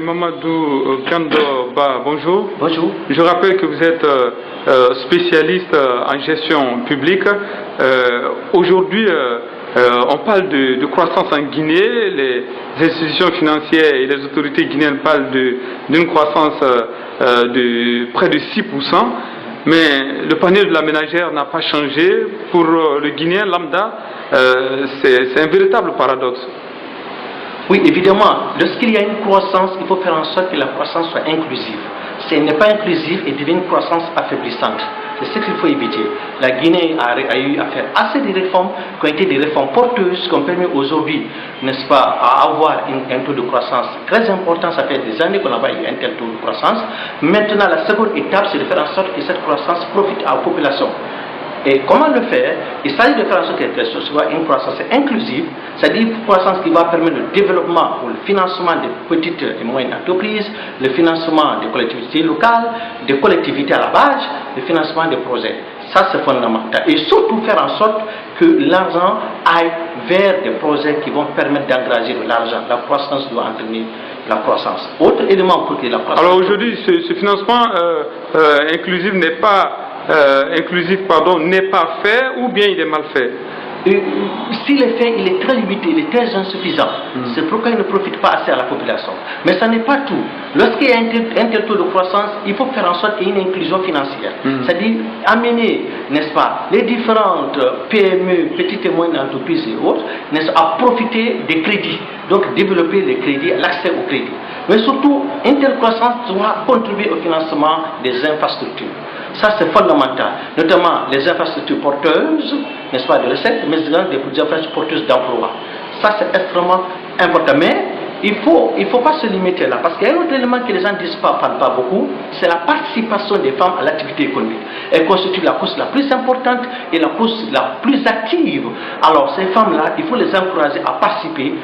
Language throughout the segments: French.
Mamadou Gandoba, bonjour. Bonjour. Je rappelle que vous êtes spécialiste en gestion publique. Aujourd'hui, on parle de croissance en Guinée. Les institutions financières et les autorités guinéennes parlent d'une croissance de près de 6%. Mais le panier de la ménagère n'a pas changé. Pour le Guinéen lambda, c'est un véritable paradoxe. Oui, évidemment, lorsqu'il y a une croissance, il faut faire en sorte que la croissance soit inclusive. Si elle n'est pas inclusive, elle devient une croissance affaiblissante. C'est ce qu'il faut éviter. La Guinée a eu à faire assez de réformes qui ont été des réformes porteuses qui ont permis aujourd'hui, n'est-ce pas, à avoir un taux de croissance très important. Ça fait des années qu'on n'a pas eu un tel taux de croissance. Maintenant, la seconde étape, c'est de faire en sorte que cette croissance profite à la population. Et comment le faire? Il s'agit de faire en sorte que ce soit une croissance inclusive, c'est-à-dire une croissance qui va permettre le développement ou le financement des petites et moyennes entreprises, le financement des collectivités locales, des collectivités à la base, le financement des projets. Ça, c'est fondamental. Et surtout faire en sorte que l'argent aille vers des projets qui vont permettre d'engager de l'argent. La croissance doit entraîner la croissance. Autre élément pour que la croissance... Alors aujourd'hui, ce financement inclusif n'est pas... n'est pas fait ou bien il est mal fait? S'il est fait, il est très limité, il est très insuffisant. C'est pourquoi il ne profite pas assez à la population. Mais ça n'est pas tout. Lorsqu'il y a un tel taux de croissance, il faut faire en sorte qu'il y ait une inclusion financière. C'est-à-dire amener, n'est-ce pas, les différentes PME, petites et moyennes entreprises et autres, n'est-ce pas, à profiter des crédits. Donc développer les crédits, l'accès aux crédits. Mais surtout, une telle croissance doit contribuer au financement des infrastructures. Ça, c'est fondamental, notamment les infrastructures porteuses, n'est-ce pas, de recettes, mais également des infrastructures porteuses d'emploi. Ça, c'est extrêmement important. Mais il faut pas se limiter là, parce qu'il y a un autre élément que les gens ne disent pas, parlent pas beaucoup, c'est la participation des femmes à l'activité économique. Elle constitue la cause la plus importante et la cause la plus active. Alors, ces femmes-là, il faut les encourager à participer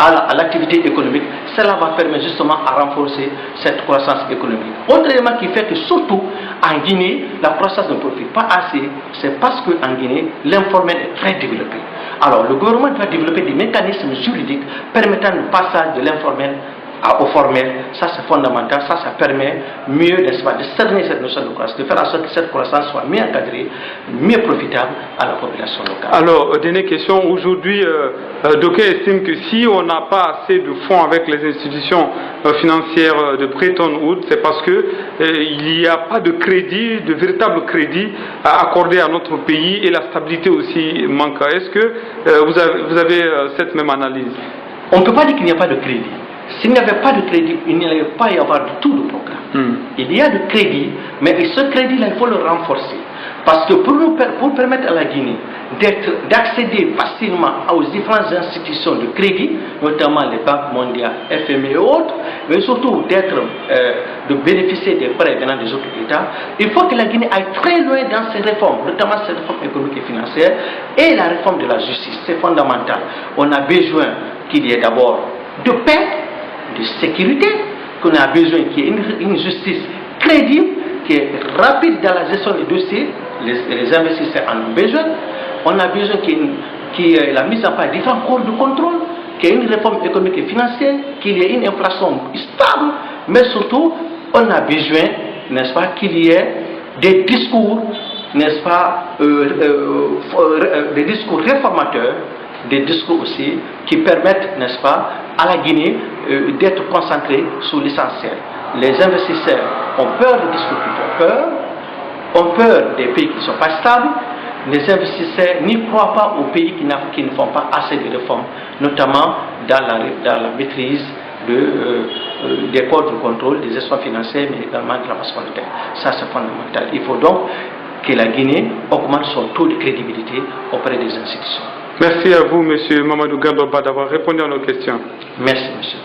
à l'activité économique. Cela va permettre justement à renforcer cette croissance économique. Autre élément qui fait que surtout en Guinée, la croissance ne profite pas assez, c'est parce qu'en Guinée, l'informel est très développé. Alors le gouvernement doit développer des mécanismes juridiques permettant le passage de l'informel au formel. Ça c'est fondamental, ça permet mieux, n'est-ce pas, de cerner cette notion de croissance, de faire en sorte que cette croissance soit mieux encadrée, mieux profitable à la population locale. Alors, dernière question, aujourd'hui, d'aucuns estiment que si on n'a pas assez de fonds avec les institutions financières de Bretton Woods, c'est parce que il n'y a pas de crédit, de véritable crédit à accorder à notre pays et la stabilité aussi manque. Est-ce que vous avez cette même analyse? On ne peut pas dire qu'il n'y a pas de crédit. S'il n'y avait pas de crédit, il n'y allait pas y avoir du tout de programme. Il y a du crédit, mais ce crédit-là, il faut le renforcer. Parce que pour permettre à la Guinée d'accéder facilement aux différentes institutions de crédit, notamment les banques mondiales, FMI et autres, mais surtout de bénéficier des prêts venant des autres États, il faut que la Guinée aille très loin dans ses réformes, notamment ses réformes économiques et financières, et la réforme de la justice. C'est fondamental. On a besoin qu'il y ait d'abord de paix, de sécurité, qu'on a besoin qu'il y ait une justice crédible, qui est rapide dans la gestion des dossiers, les investisseurs en ont besoin. On a besoin qu'il y ait la mise en place de différents corps de contrôle, qu'il y ait une réforme économique et financière, qu'il y ait une inflation stable, mais surtout, on a besoin, n'est-ce pas, qu'il y ait des discours, n'est-ce pas, des discours réformateurs, des discours aussi qui permettent, n'est-ce pas, à la Guinée d'être concentrés sur l'essentiel. Les investisseurs ont peur des discours qui font peur des pays qui ne sont pas stables. Les investisseurs n'y croient pas aux pays qui ne font pas assez de réformes, notamment dans la maîtrise des corps de contrôle, des institutions financières, mais également de la masse monétaire. Ça, c'est fondamental. Il faut donc que la Guinée augmente son taux de crédibilité auprès des institutions. Merci à vous, M. Mamadou Gandoba, d'avoir répondu à nos questions. Merci, monsieur.